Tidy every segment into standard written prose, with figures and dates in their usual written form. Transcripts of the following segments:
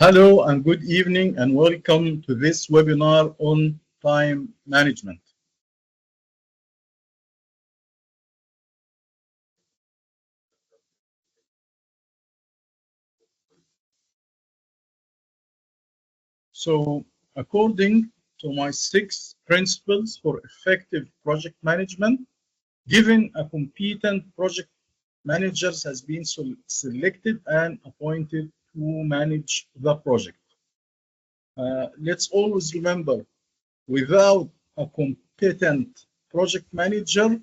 Hello and good evening and welcome to this webinar on time management. So, according to my 6 principles for effective project management, given a competent project manager has been selected and appointed to manage the project. Let's always remember, without a competent project manager,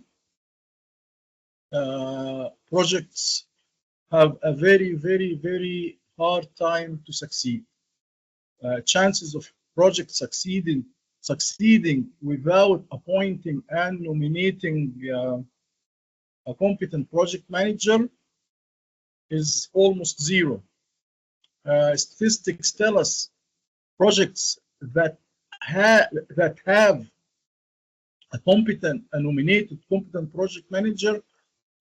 projects have a very hard time to succeed. Chances of project succeeding without appointing and nominating a competent project manager is almost zero. Statistics tell us projects that have a nominated competent project manager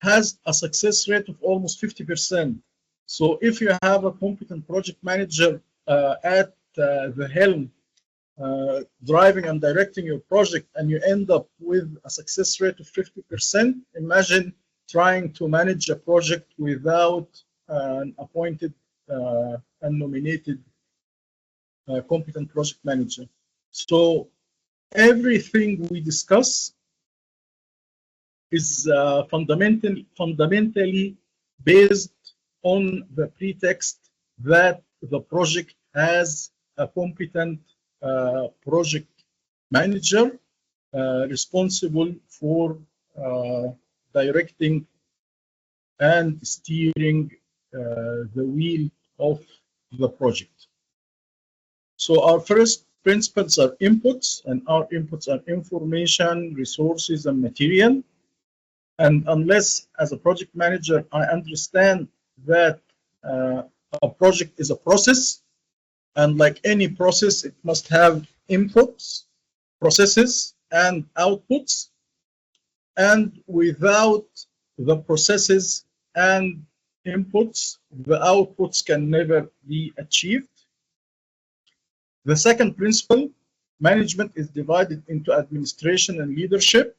has a success rate of almost 50%. So if you have a competent project manager at the helm, driving and directing your project, and you end up with a success rate of 50%, imagine trying to manage a project without an appointed and nominated competent project manager. So everything we discuss is fundamentally based on the pretext that the project has a competent project manager responsible for directing and steering the wheel of the project. So our first principles are inputs, and our inputs are information, resources, and material. And unless, as a project manager, I understand that a project is a process, and like any process, it must have inputs, processes, and outputs. And without the processes and inputs, the outputs can never be achieved. The second principle, management is divided into administration and leadership.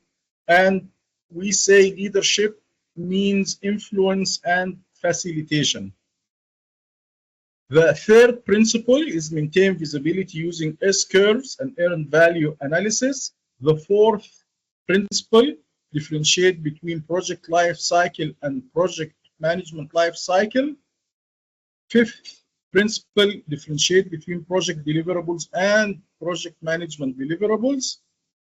And we say leadership means influence and facilitation. The third principle is maintain visibility using S-curves and earned value analysis. The fourth principle, differentiate between project life cycle and project management life cycle. Fifth principle, differentiate between project deliverables and project management deliverables.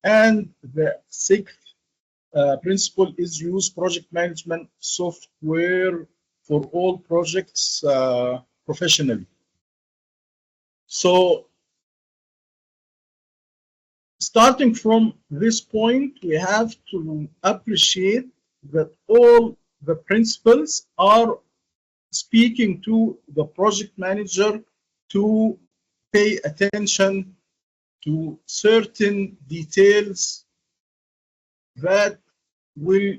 And the sixth principle is use project management software for all projects professionally. So starting from this point, we have to appreciate that all the principles are speaking to the project manager to pay attention to certain details that will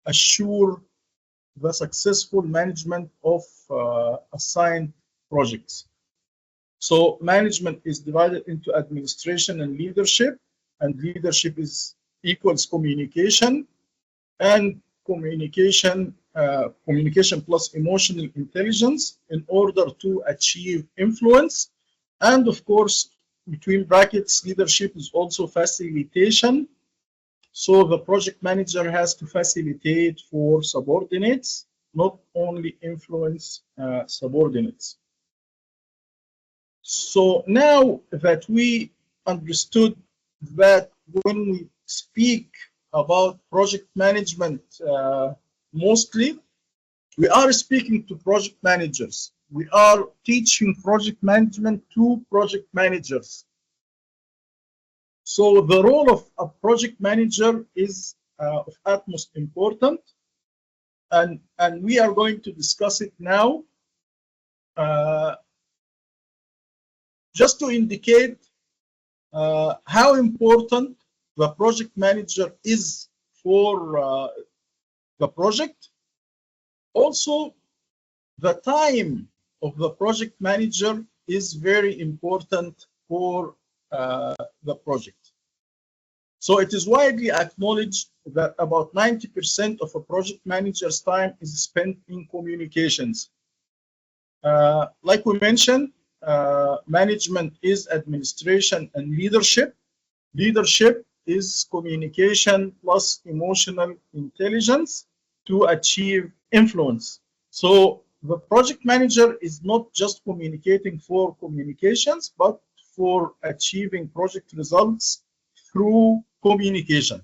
assure the successful management of assigned projects. So management is divided into administration and leadership leadership is equals communication, and communication plus emotional intelligence in order to achieve influence. And of course, between brackets, leadership is also facilitation. So the project manager has to facilitate for subordinates, not only influence subordinates. So now that we understood that when we speak about project management, mostly we are speaking to project managers. We are teaching project management to project managers. So the role of a project manager is of utmost importance, and we are going to discuss it now. Just to indicate how important the project manager is for the project. Also, the time of the project manager is very important for the project. So it is widely acknowledged that about 90% of a project manager's time is spent in communications. Like we mentioned, management is administration and leadership. Leadership is communication plus emotional intelligence to achieve influence. So the project manager is not just communicating for communications, but for achieving project results through communication.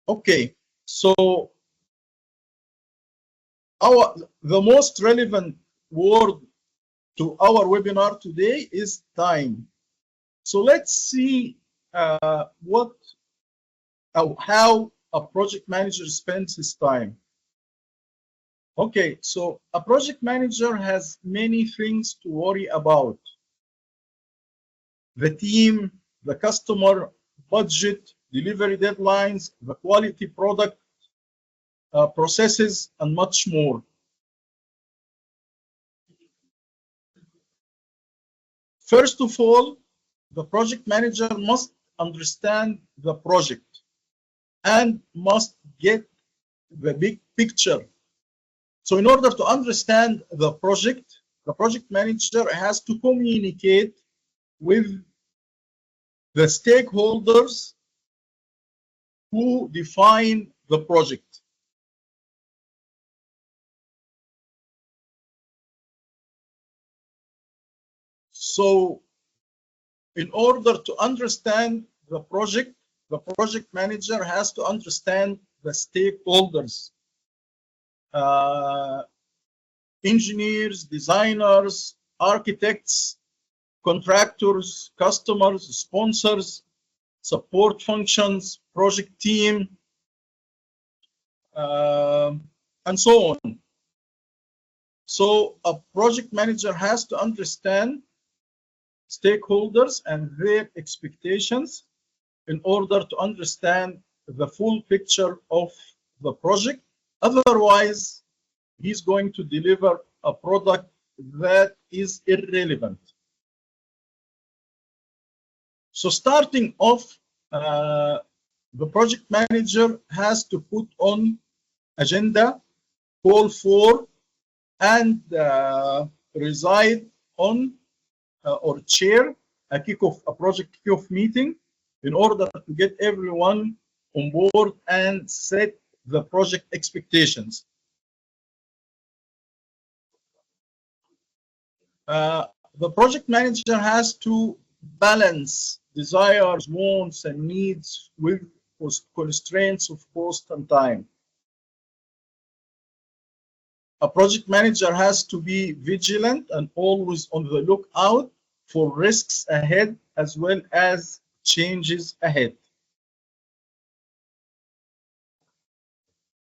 Okay, so the most relevant word to our webinar today is time. So let's see how a project manager spends his time. Okay, so a project manager has many things to worry about. The team, the customer, budget, delivery deadlines, the quality product, processes, and much more. First of all, the project manager must understand the project and must get the big picture. So in order to understand the project manager has to communicate with the stakeholders who define the project. So in order to understand the project manager has to understand the stakeholders, engineers, designers, architects, contractors, customers, sponsors, support functions, project team, and so on. So a project manager has to understand stakeholders and their expectations in order to understand the full picture of the project. Otherwise, he's going to deliver a product that is irrelevant. So starting off, the project manager has to put on agenda, call for, and reside on or chair a project kickoff meeting in order to get everyone on board and set the project expectations. The project manager has to balance desires, wants, and needs with constraints of cost and time. A project manager has to be vigilant and always on the lookout for risks ahead as well as changes ahead.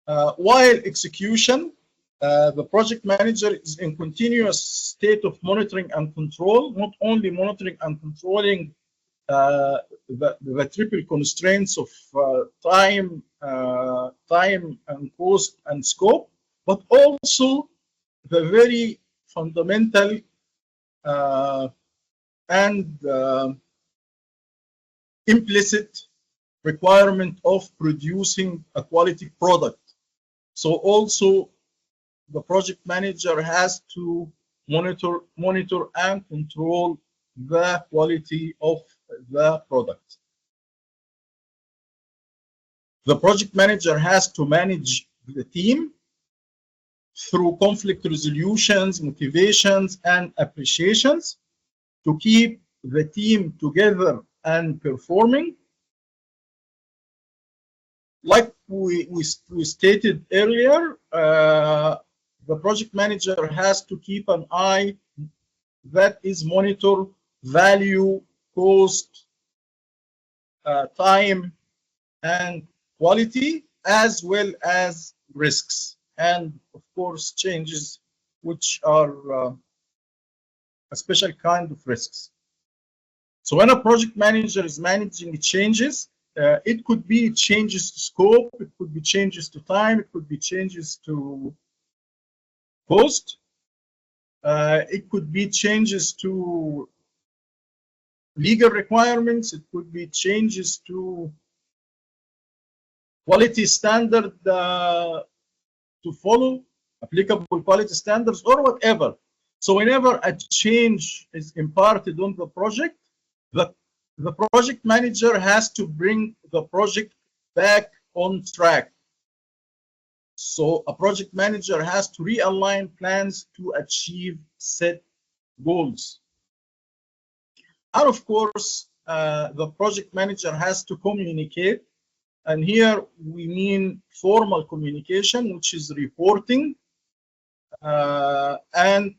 While execution, the project manager is in continuous state of monitoring and control, not only monitoring and controlling the triple constraints of time and cost and scope, but also the very fundamental and implicit requirement of producing a quality product. So also the project manager has to monitor and control the quality of the product. The project manager has to manage the team through conflict resolutions, motivations, and appreciations to keep the team together and performing. Like we stated earlier, the project manager has to keep an eye that is monitor value, cost, time, and quality, as well as risks, and of course changes, which are a special kind of risks. So when a project manager is managing changes, it could be changes to scope, it could be changes to time, it could be changes to cost. It could be changes to legal requirements. It could be changes to quality standard to follow, applicable quality standards or whatever. So whenever a change is imparted on the project, the project manager has to bring the project back on track. So a project manager has to realign plans to achieve set goals. And of course, the project manager has to communicate. And here we mean formal communication, which is reporting. And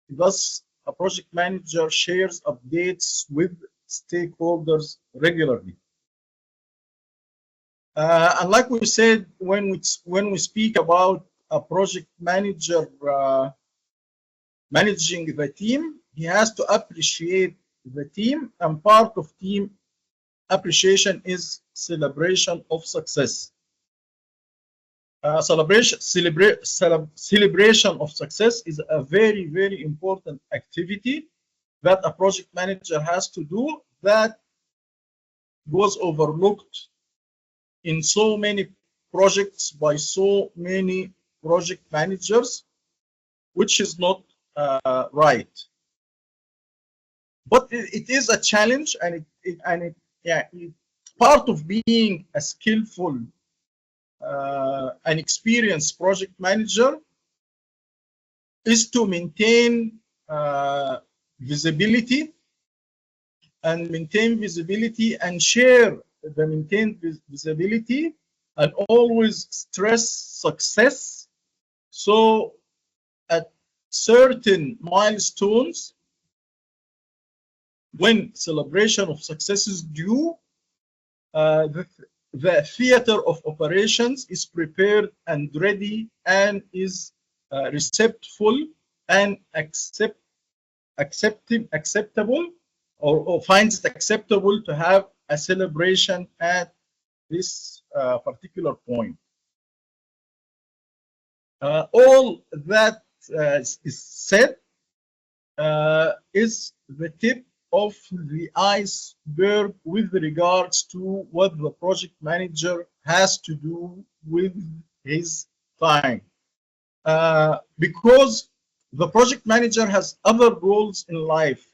thus, a project manager shares updates with stakeholders regularly. And like we said, when we speak about a project manager managing the team, he has to appreciate the team, and part of team appreciation is celebration of success. Celebration of success is a very, very important activity that a project manager has to do, that was overlooked in so many projects by so many project managers, which is not right. But it is a challenge, and part of being a skillful an experienced project manager is to maintain visibility and share the maintained visibility, and always stress success. So at certain milestones, when celebration of success is due, the theater of operations is prepared and ready, and is receptful and acceptable, or finds it acceptable to have a celebration at this particular point. All that is said is the tip of the iceberg with regards to what the project manager has to do with his time. Because the project manager has other roles in life.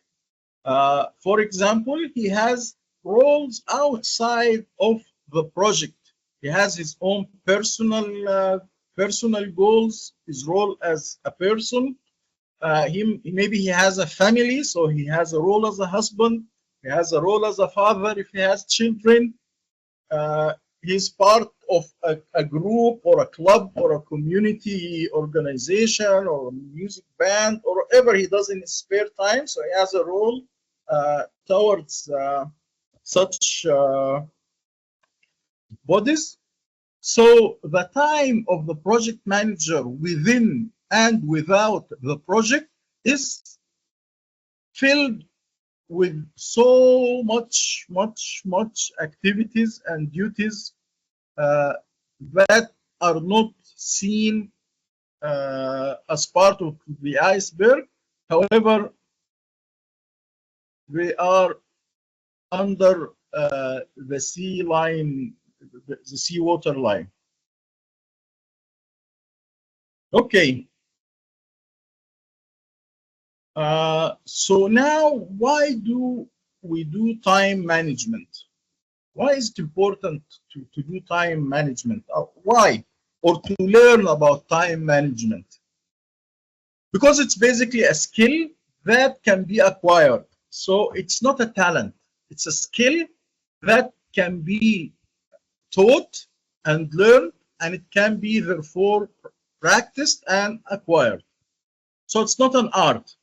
For example, he has roles outside of the project. He has his own personal goals, his role as a person. Maybe he has a family, so he has a role as a husband. He has a role as a father if he has children. He's part of a group or a club or a community organization or a music band or whatever he does in his spare time. So he has a role towards such bodies. So the time of the project manager within and without the project is filled with so much activities and duties that are not seen as part of the iceberg. However, they are under the sea line, the seawater line. Okay. So now, why do we do time management? Why is it important to do time management? Why? Or to learn about time management? Because it's basically a skill that can be acquired. So it's not a talent. It's a skill that can be taught and learned, and it can be therefore practiced and acquired. So it's not an art.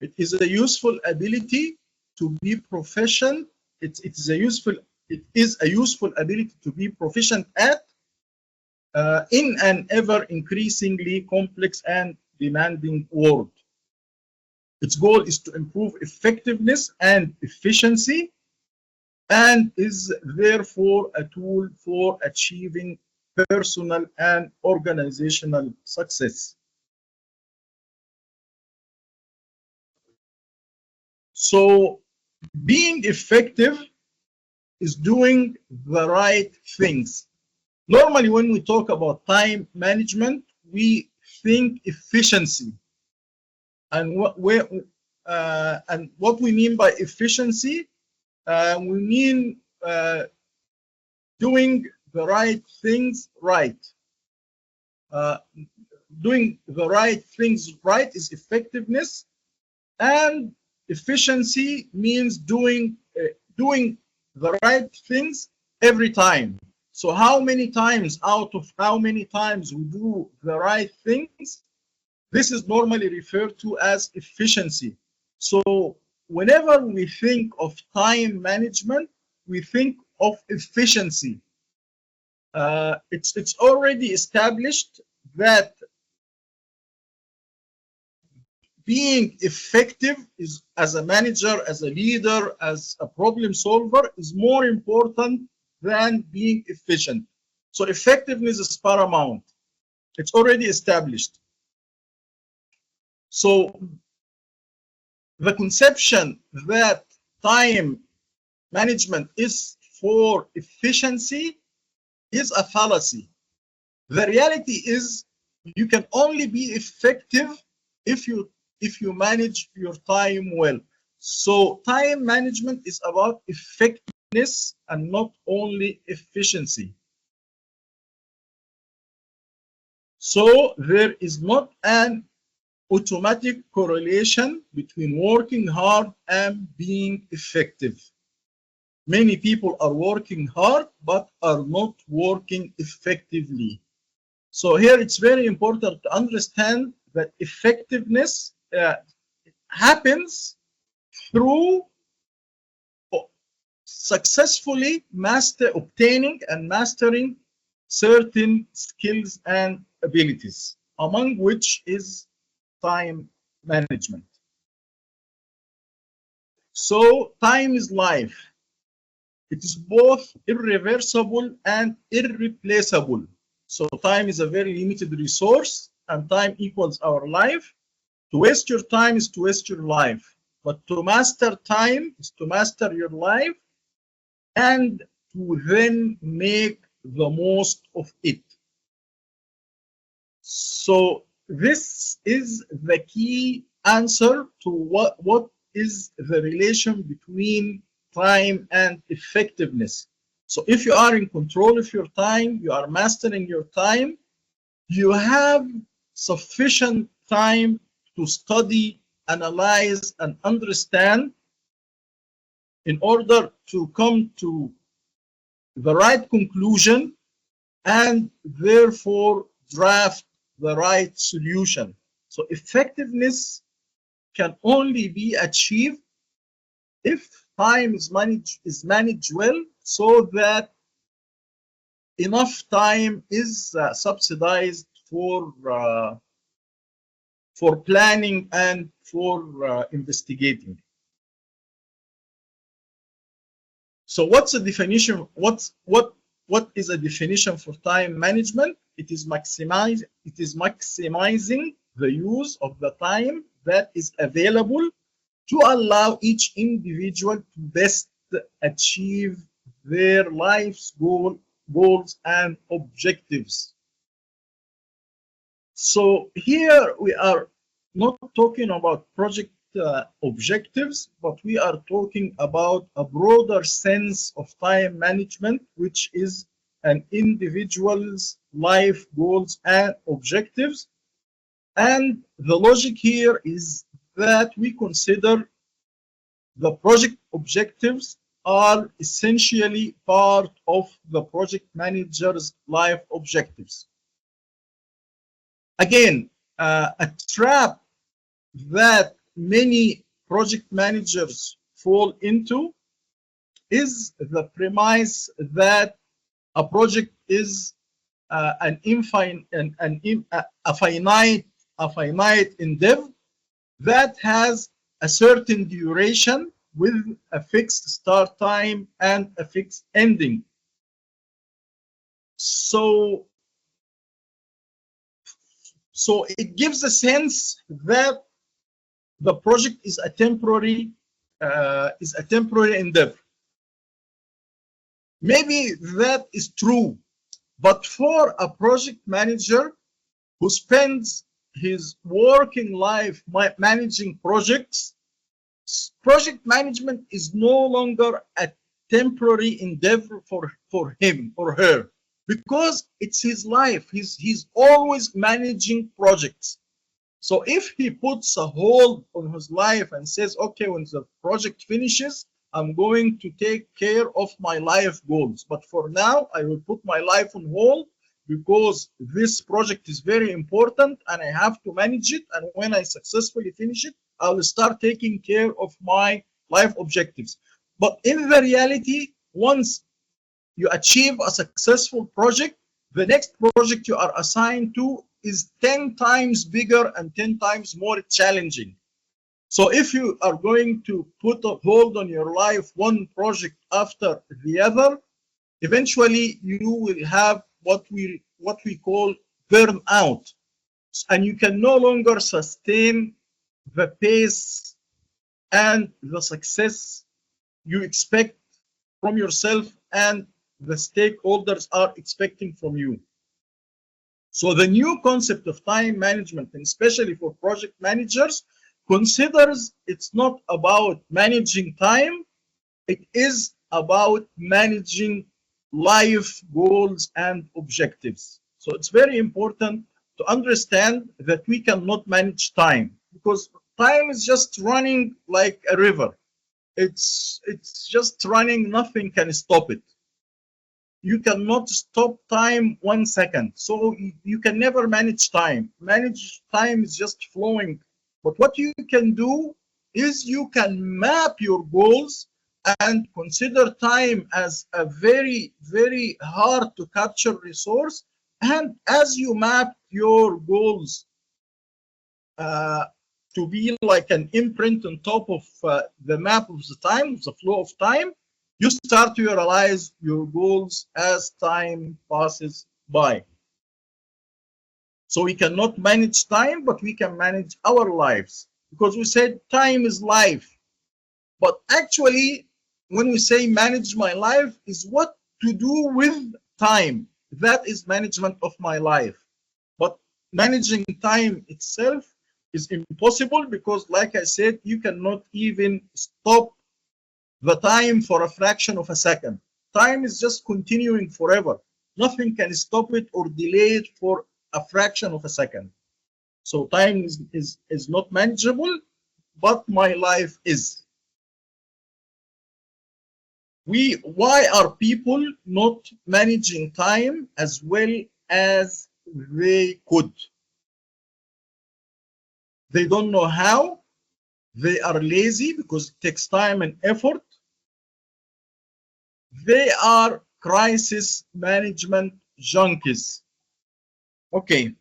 It is a useful ability to be proficient. It is a useful ability to be proficient at in an ever increasingly complex and demanding world. Its goal is to improve effectiveness and efficiency, and is therefore a tool for achieving personal and organizational success. So being effective is doing the right things. Normally, when we talk about time management, we think efficiency. And what we mean by efficiency, we mean doing the right things right. Doing the right things right is effectiveness, and efficiency means doing the right things every time. So how many times out of how many times we do the right things, this is normally referred to as efficiency. So whenever we think of time management, we think of efficiency. It's already established that being effective is, as a manager, as a leader, as a problem solver, is more important than being efficient. So effectiveness is paramount. It's already established. So the conception that time management is for efficiency is a fallacy. The reality is you can only be effective if you manage your time well. So time management is about effectiveness and not only efficiency. So there is not an automatic correlation between working hard and being effective. Many people are working hard but are not working effectively. So here it's very important to understand that effectiveness happens through successfully obtaining and mastering certain skills and abilities, among which is time management. So time is life. It is both irreversible and irreplaceable. So time is a very limited resource, and time equals our life. To waste your time is to waste your life. But to master time is to master your life and to then make the most of it. So this is the key answer to what is the relation between time and effectiveness. So if you are in control of your time, you are mastering your time, you have sufficient time to study, analyze, and understand in order to come to the right conclusion and therefore draft the right solution. So effectiveness can only be achieved if time is managed well, so that enough time is subsidized for planning and for investigating. So what's a definition? What is a definition for time management? It is maximizing the use of the time that is available to allow each individual to best achieve their life's goals and objectives. So here we are not talking about project objectives, but we are talking about a broader sense of time management, which is an individual's life goals and objectives. And the logic here is that we consider the project objectives are essentially part of the project manager's life objectives. Again, a trap that many project managers fall into is the premise that a project is a finite endeavor that has a certain duration with a fixed start time and a fixed ending. So it gives a sense that the project is a temporary is a temporary endeavor. Maybe that is true, but for a project manager who spends his working life managing projects, project management is no longer a temporary endeavor for him or her, because it's his life. He's always managing projects. So if he puts a hold on his life and says, okay, when the project finishes, I'm going to take care of my life goals. But for now, I will put my life on hold because this project is very important and I have to manage it. And when I successfully finish it, I will start taking care of my life objectives. But in the reality, once you achieve a successful project, the next project you are assigned to is 10 times bigger and 10 times more challenging. So if you are going to put a hold on your life, one project after the other, eventually you will have what we call burnout, and you can no longer sustain the pace and the success you expect from yourself and the stakeholders are expecting from you. So the new concept of time management, and especially for project managers, considers it's not about managing time, it is about managing life goals and objectives. So it's very important to understand that we cannot manage time, because time is just running like a river. It's just running, nothing can stop it. You cannot stop time 1 second. So you can never manage time. Manage time is just flowing. But what you can do is you can map your goals and consider time as a very, very hard to capture resource. And as you map your goals to be like an imprint on top of the map of the time, the flow of time, you start to realize your goals as time passes by. So we cannot manage time, but we can manage our lives, because we said time is life. But actually, when we say manage my life, is what to do with time. That is management of my life. But managing time itself is impossible, because like I said, you cannot even stop the time for a fraction of a second. Time is just continuing forever. Nothing can stop it or delay it for a fraction of a second. So time is not manageable, but my life is. Why are people not managing time as well as they could? They don't know how. They are lazy because it takes time and effort. They are crisis management junkies. Okay,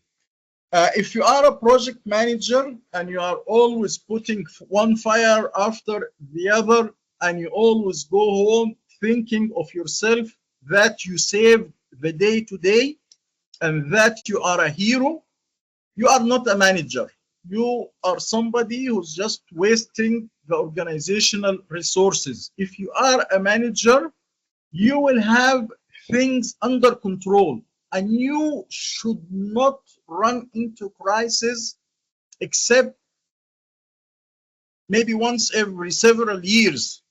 if you are a project manager and you are always putting one fire after the other, and you always go home thinking of yourself that you saved the day today and that you are a hero, you are not a manager. You are somebody who's just wasting the organizational resources. If you are a manager, you will have things under control, and you should not run into crisis except maybe once every several years.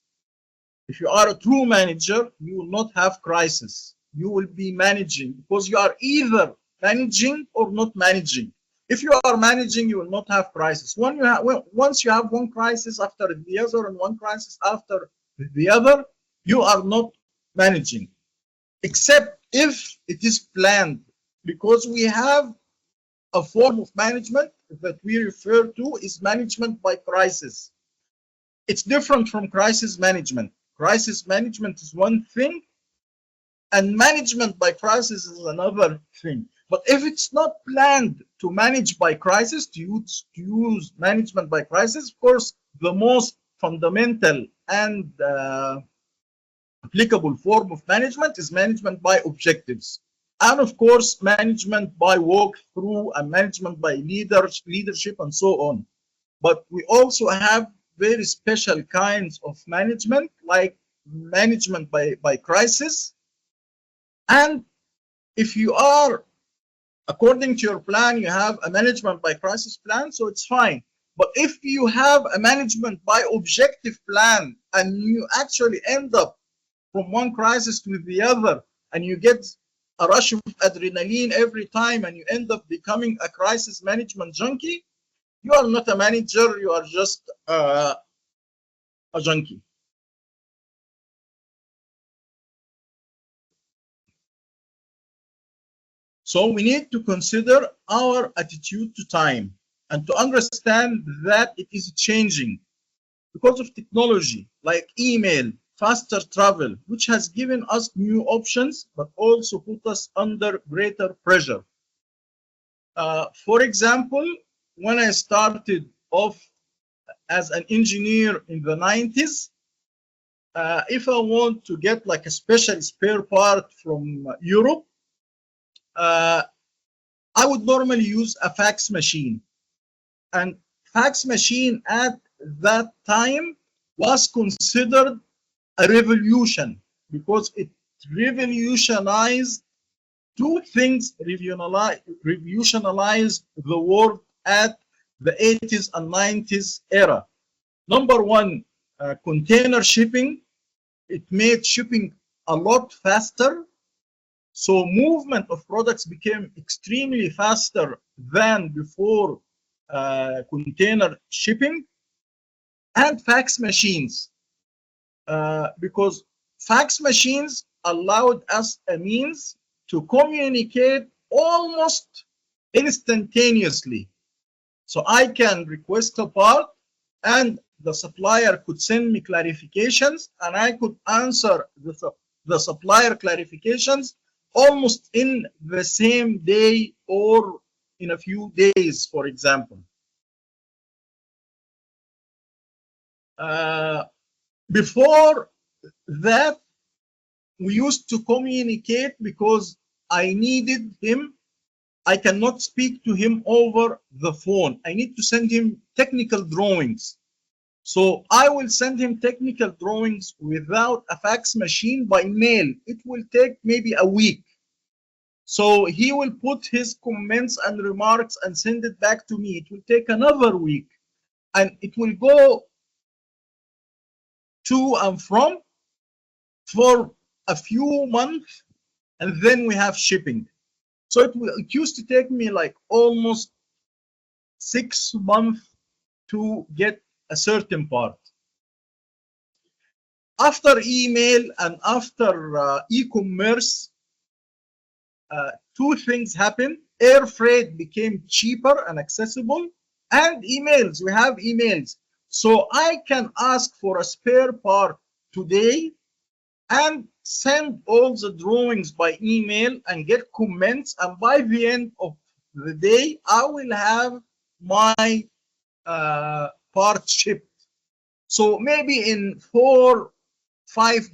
If you are a true manager, you will not have crisis. You will be managing, because you are either managing or not managing. If you are managing, you will not have crisis. Once you have one crisis after the other and one crisis after the other, you are not managing, except if it is planned, because we have a form of management that we refer to is management by crisis. It's different from crisis management. Crisis management is one thing, and management by crisis is another thing. But if it's not planned to manage by crisis, to use management by crisis, of course, the most fundamental and applicable form of management is management by objectives. And of course, management by walkthrough and management by leadership and so on. But we also have very special kinds of management, like management by crisis. And if you are, according to your plan, you have a management by crisis plan, so it's fine. But if you have a management by objective plan and you actually end up from one crisis to the other and you get a rush of adrenaline every time and you end up becoming a crisis management junkie, you are not a manager, you are just a junkie. So we need to consider our attitude to time and to understand that it is changing because of technology like email, faster travel, which has given us new options, but also put us under greater pressure. For example, when I started off as an engineer in the 90s, if I want to get like a special spare part from Europe, I would normally use a fax machine. And fax machine at that time was considered a revolution because it revolutionized two things, revolutionized the world at the 80s and 90s era. Number one, container shipping. It made shipping a lot faster. So movement of products became extremely faster than before container shipping. And fax machines, because fax machines allowed us a means to communicate almost instantaneously. So I can request a part and the supplier could send me clarifications and I could answer the supplier clarifications almost in the same day or in a few days, for example. Before that, we used to communicate because I needed him. I cannot speak to him over the phone. I need to send him technical drawings. So I will send him technical drawings without a fax machine by mail. It will take maybe a week. So he will put his comments and remarks and send it back to me. It will take another week. And it will go to and from for a few months, and then we have shipping. So it used to take me like almost 6 months to get a certain part. After email and after e-commerce, two things happened. Air freight became cheaper and accessible, and emails. We have emails. So I can ask for a spare part today and send all the drawings by email and get comments, and by the end of the day I will have my part shipped. So maybe in 4-5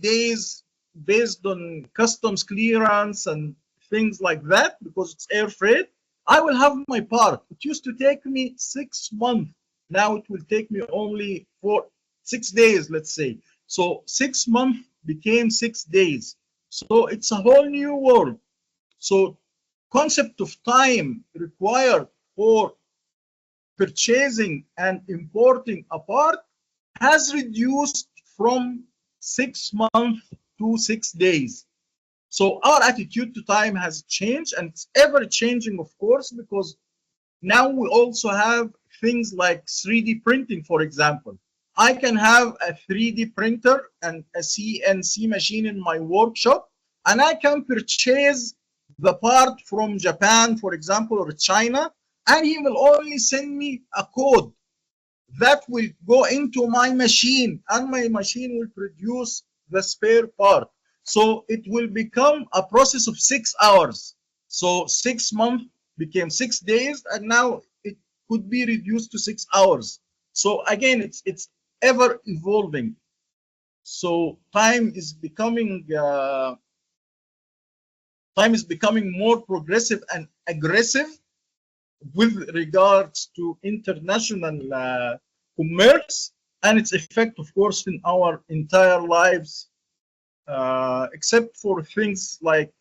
days, based on customs clearance and things like that, because it's air freight, I will have my part. It used to take me 6 months. Now it will take me only 6 days, let's say. So 6 months became 6 days. So it's a whole new world. So concept of time required for purchasing and importing a part has reduced from 6 months to 6 days. So our attitude to time has changed, and it's ever changing, of course, because now we also have things like 3D printing, for example. I can have a 3D printer and a CNC machine in my workshop, and I can purchase the part from Japan, for example, or China, and he will only send me a code that will go into my machine, and my machine will produce the spare part. So it will become a process of 6 hours. So 6 months became 6 days, and now it could be reduced to 6 hours. So again, it's ever evolving. So time is becoming more progressive and aggressive with regards to international commerce. and its effect, of course, in our entire lives, except for things like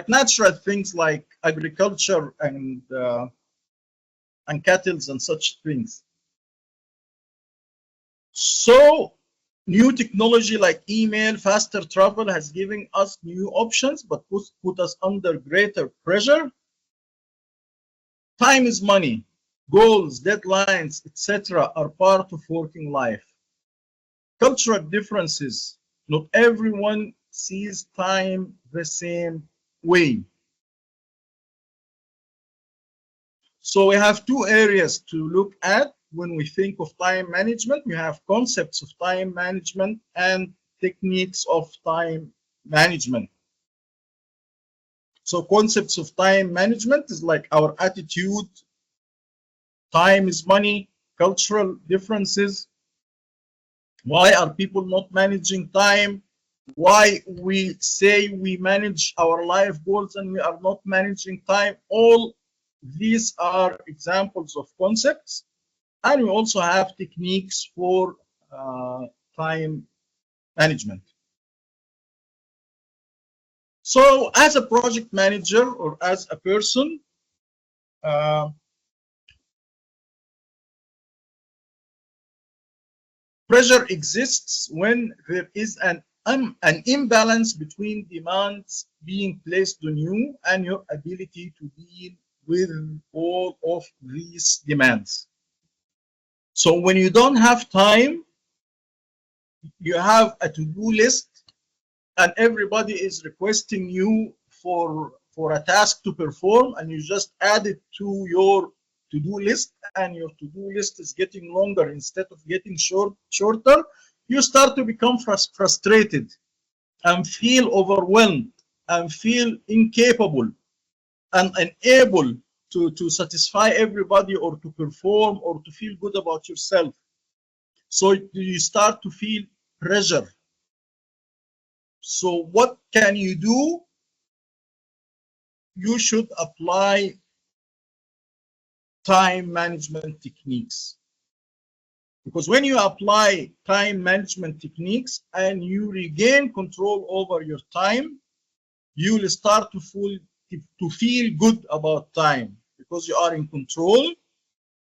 natural things like agriculture and cattle and such things. So new technology like email, faster travel has given us new options, but put us under greater pressure. Time is money. Goals, deadlines, etc. are part of working life. Cultural differences. Not everyone sees time the same way. So we have two areas to look at when we think of time management. We have concepts of time management and techniques of time management. So concepts of time management is like our attitude, time is money, cultural differences. Why are people not managing time? Why we say we manage our life goals and we are not managing time? All these are examples of concepts. And we also have techniques for time management. So as a project manager or as a person, pressure exists when there is an imbalance between demands being placed on you and your ability to deal with all of these demands. So when you don't have time, you have a to-do list and everybody is requesting you for a task to perform, and you just add it to your to-do list, and your to-do list is getting longer instead of getting shorter, you start to become frustrated and feel overwhelmed and feel incapable and unable to satisfy everybody or to perform or to feel good about yourself. So you start to feel pressure. So what can you do? You should apply time management techniques. Because when you apply time management techniques and you regain control over your time, you will start to feel good about time because you are in control.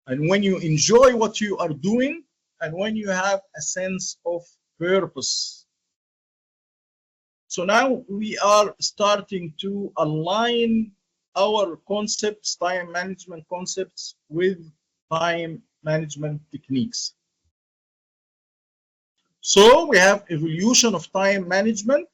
And when you enjoy what you are doing and when you have a sense of purpose. So now we are starting to align our concepts, time management concepts, with time management techniques. So we have evolution of time management.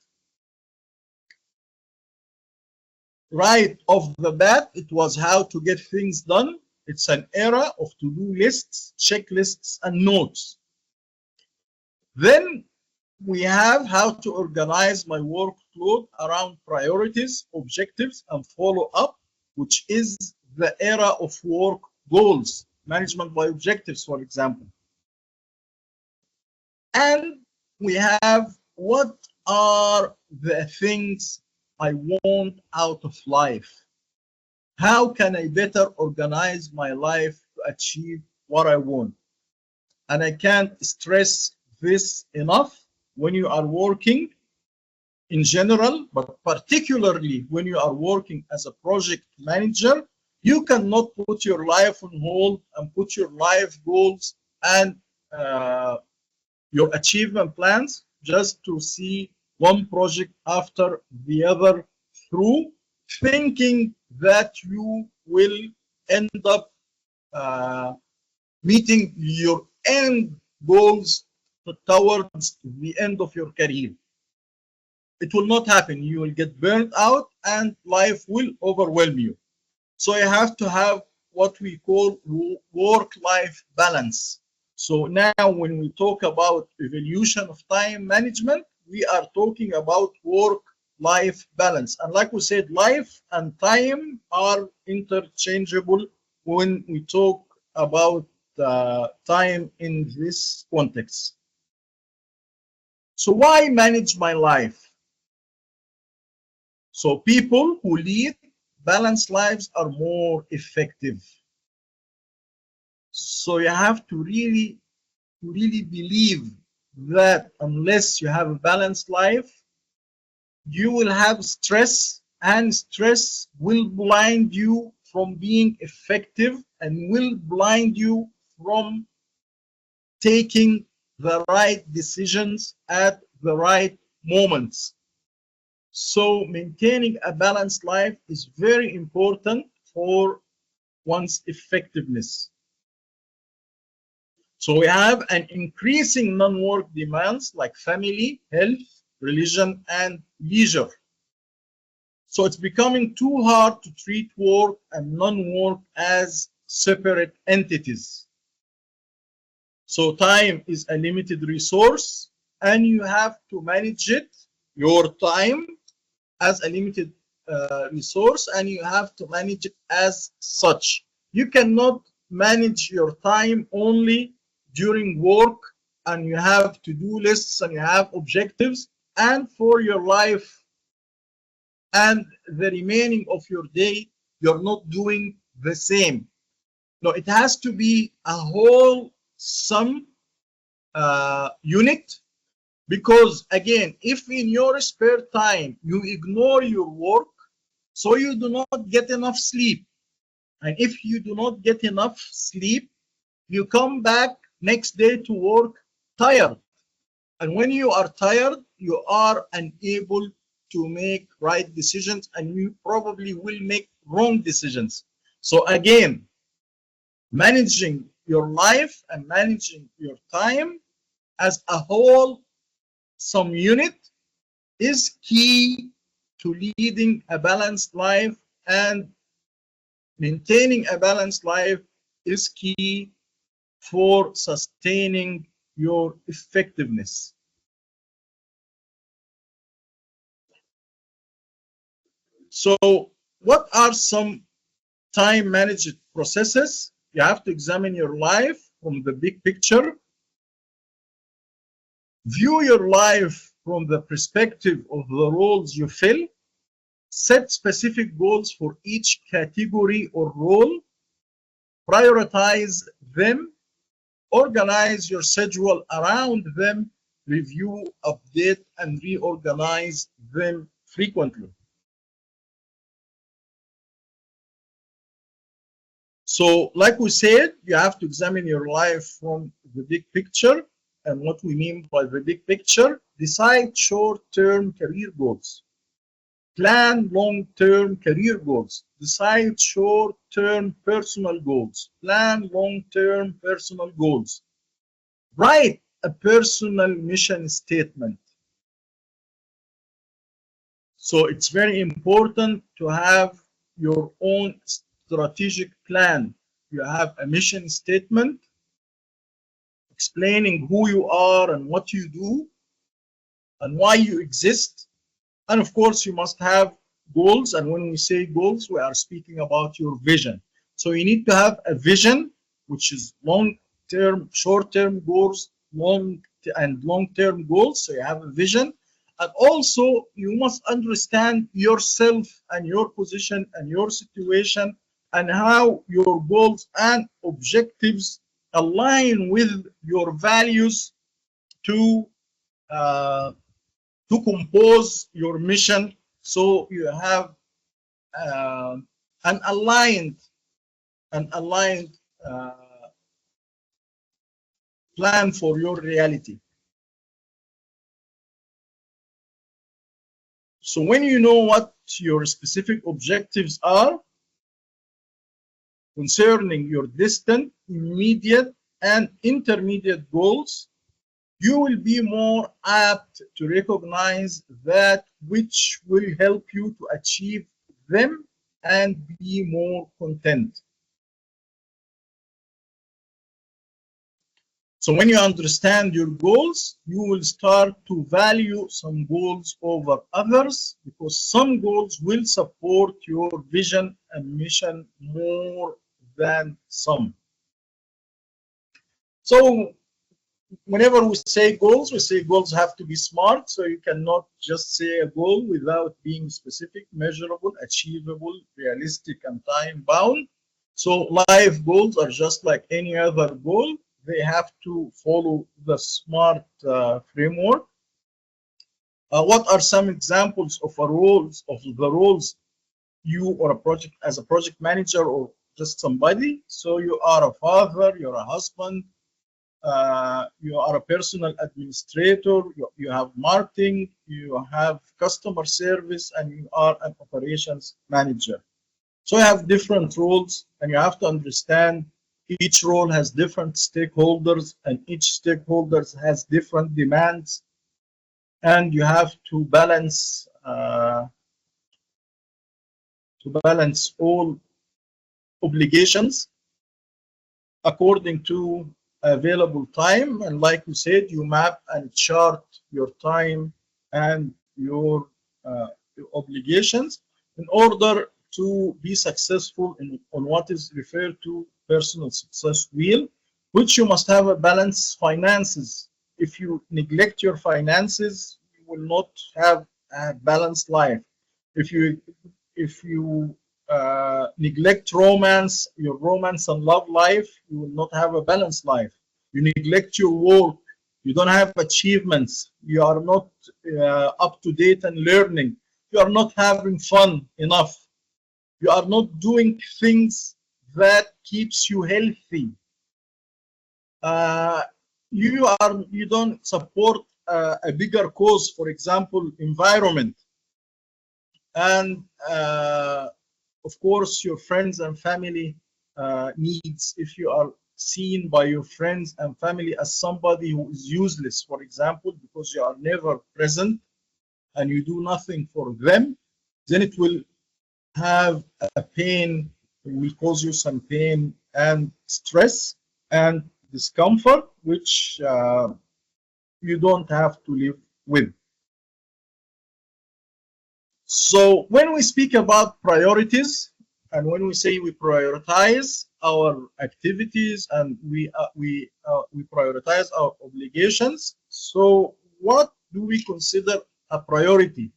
Right off the bat, it was how to get things done. It's an era of to-do lists, checklists, and notes. Then we have how to organize my workload around priorities, objectives, and follow-up, which is the era of work goals, management by objectives, for example. And we have what are the things I want out of life? How can I better organize my life to achieve what I want? And I can't stress this enough when you are working in general, but particularly when you are working as a project manager, you cannot put your life on hold and put your life goals and your achievement plans just to see one project after the other through, thinking that you will end up meeting your end goals towards the end of your career. It will not happen. You will get burnt out and life will overwhelm you. So you have to have what we call work-life balance. So now when we talk about evolution of time management, we are talking about work-life balance. And like we said, life and time are interchangeable when we talk about time in this context. So why manage my life? So people who lead balanced lives are more effective. So you have to really believe that unless you have a balanced life, you will have stress, and stress will blind you from being effective and will blind you from taking the right decisions at the right moments. So maintaining a balanced life is very important for one's effectiveness. So we have an increasing non-work demands like family, health, religion, and leisure. So it's becoming too hard to treat work and non-work as separate entities. So time is a limited resource, and you have to manage it, your time, as a limited resource, and you have to manage it as such. You cannot manage your time only during work, and you have to-do lists and you have objectives, and for your life and the remaining of your day, you're not doing the same. No, it has to be a whole sum unit, because again, if in your spare time you ignore your work, so you do not get enough sleep. And if you do not get enough sleep, you come back next day to work tired. And when you are tired, you are unable to make right decisions, and you probably will make wrong decisions. So again, managing your life and managing your time as a whole sum unit is key to leading a balanced life, and maintaining a balanced life is key for sustaining your effectiveness. So what are some time management processes? You have to examine your life from the big picture. View your life from the perspective of the roles you fill. Set specific goals for each category or role. Prioritize them. Organize your schedule around them. Review, update, and reorganize them frequently. So, like we said, you have to examine your life from the big picture. And what we mean by the big picture: decide short-term career goals. Plan long-term career goals. Decide short-term personal goals. Plan long-term personal goals. Write a personal mission statement. So it's very important to have your own strategic plan. You have a mission statement explaining who you are and what you do and why you exist. And of course, you must have goals. And when we say goals, we are speaking about your vision. So you need to have a vision, which is long-term, short-term goals, long-term goals. So you have a vision. And also, you must understand yourself and your position and your situation and how your goals and objectives align with your values to compose your mission, so you have an aligned uh, plan for your reality. So when you know what your specific objectives are concerning your distant, immediate, and intermediate goals, you will be more apt to recognize that which will help you to achieve them and be more content. So when you understand your goals, you will start to value some goals over others, because some goals will support your vision and mission more than some. So whenever we say goals have to be smart. So you cannot just say a goal without being specific, measurable, achievable, realistic, and time bound. So life goals are just like any other goal. They have to follow the SMART framework. What are some examples of the roles you or a project as a project manager or just somebody? So you are a father, you're a husband, you are a personal administrator, you have marketing, you have customer service, and you are an operations manager. So you have different roles, and you have to understand each role has different stakeholders, and each stakeholder has different demands, and you have to balance all obligations according to available time. And like we said, you map and chart your time and your obligations in order to be successful on what is referred to personal success wheel, which you must have a balanced finances. If you neglect your finances, you will not have a balanced life. If you neglect your romance and love life, you will not have a balanced life. You neglect your work, you don't have achievements, you are not up to date and learning, you are not having fun enough, you are not doing things that keeps you healthy. Uh, you don't support a bigger cause, for example, environment, and of course your friends and family needs. If you are seen by your friends and family as somebody who is useless, for example, because you are never present and you do nothing for them, then it will have a pain, it will cause you some pain and stress and discomfort, which you don't have to live with. So when we speak about priorities, and when we say we prioritize our activities and we prioritize our obligations, so what do we consider a priority?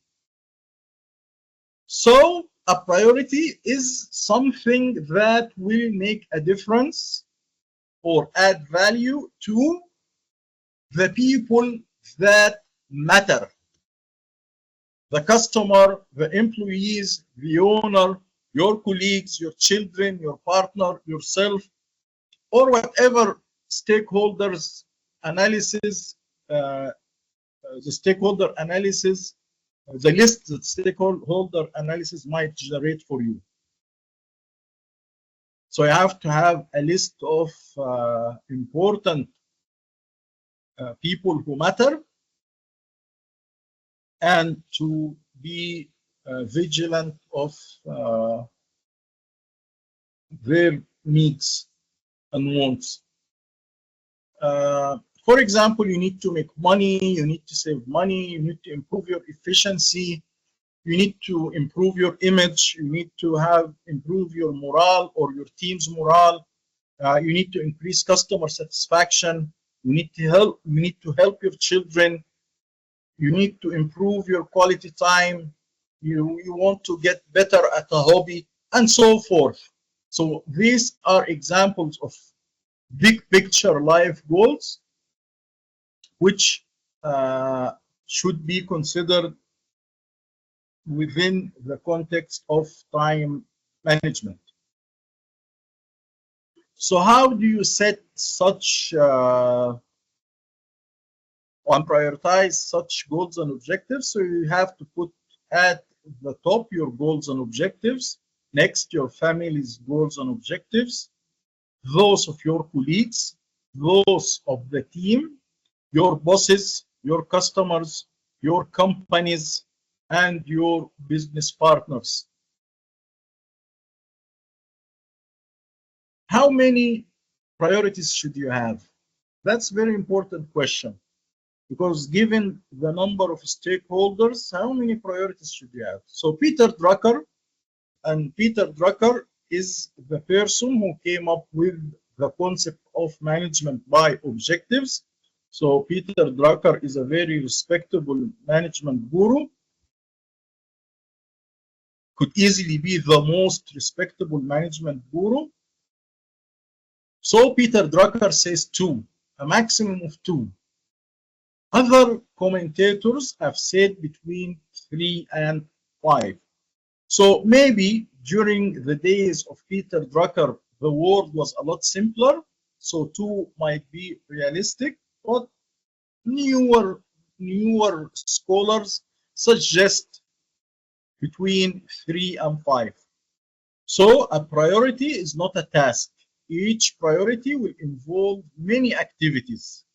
So a priority is something that will make a difference or add value to the people that matter: the customer, the employees, the owner, your colleagues, your children, your partner, yourself, or whatever stakeholders analysis, the stakeholder analysis, the list that stakeholder analysis might generate for you. So you have to have a list of important people who matter, and to be vigilant of their needs and wants. For example, you need to make money, you need to save money, you need to improve your efficiency, you need to improve your image, you need to improve your morale or your team's morale, you need to increase customer satisfaction, you need to help your children, you need to improve your quality time, you want to get better at a hobby, and so forth. So these are examples of big picture life goals, which should be considered within the context of time management. So how do you set such and prioritize such goals and objectives? So you have to put at the top your goals and objectives, next your family's goals and objectives, those of your colleagues, those of the team, your bosses, your customers, your companies, and your business partners. How many priorities should you have? That's a very important question, because given the number of stakeholders, how many priorities should you have? So Peter Drucker is the person who came up with the concept of management by objectives. So Peter Drucker is a very respectable management guru, could easily be the most respectable management guru. So Peter Drucker says 2, a maximum of 2. Other commentators have said between 3 and 5. So maybe during the days of Peter Drucker, the world was a lot simpler. So 2 might be realistic, but newer scholars suggest between 3 and 5. So a priority is not a task. Each priority will involve many activities.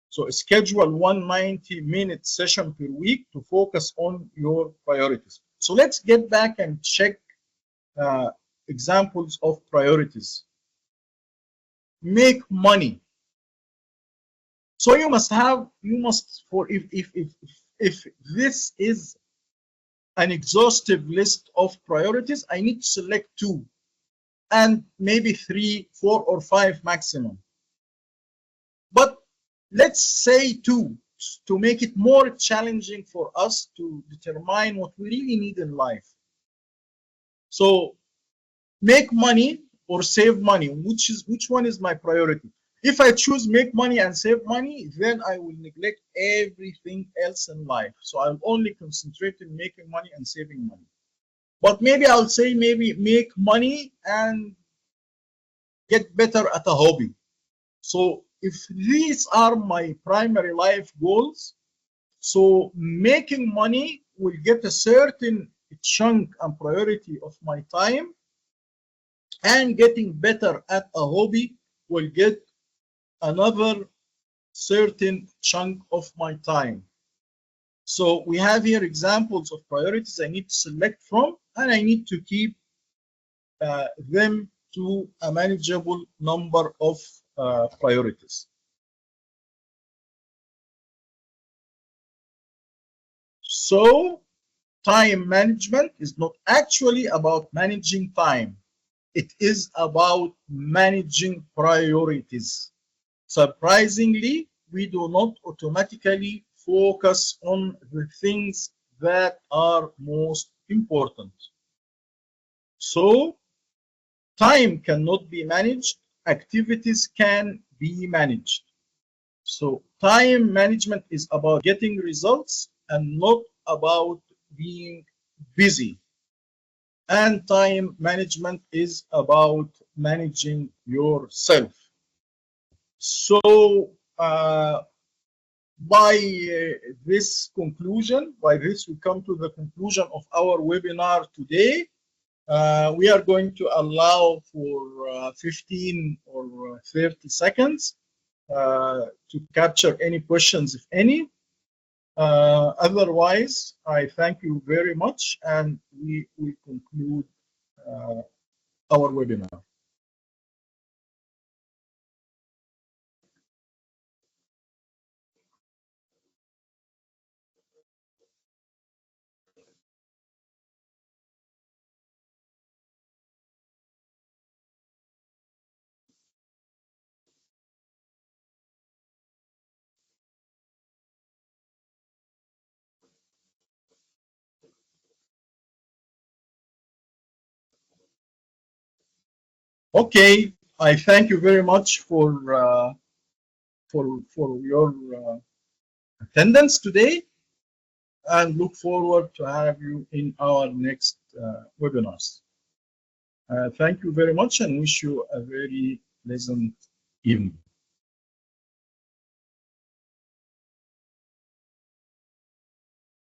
So schedule one 90-minute session per week to focus on your priorities. So let's get back and check examples of priorities. Make money. So you must for if this is an exhaustive list of priorities, I need to select 2 and maybe 3, 4, or 5 maximum. But let's say 2 to make it more challenging for us to determine what we really need in life. So make money or save money, which one is my priority? If I choose make money and save money, then I will neglect everything else in life. So I'll only concentrate in making money and saving money. But maybe I'll say maybe make money and get better at a hobby. So if these are my primary life goals, so making money will get a certain chunk and priority of my time, and getting better at a hobby will get another certain chunk of my time. So we have here examples of priorities I need to select from, and I need to keep them to a manageable number of priorities. So time management is not actually about managing time. It is about managing priorities. Surprisingly, we do not automatically focus on the things that are most important. So time cannot be managed, activities can be managed. So time management is about getting results and not about being busy. And time management is about managing yourself. So by this conclusion, by this we come to the conclusion of our webinar today. We are going to allow for 15 or 30 seconds to capture any questions, if any. Otherwise, I thank you very much, and we will conclude our webinar. Okay, I thank you very much for your attendance today, and look forward to have you in our next webinars. Thank you very much, and wish you a very pleasant evening.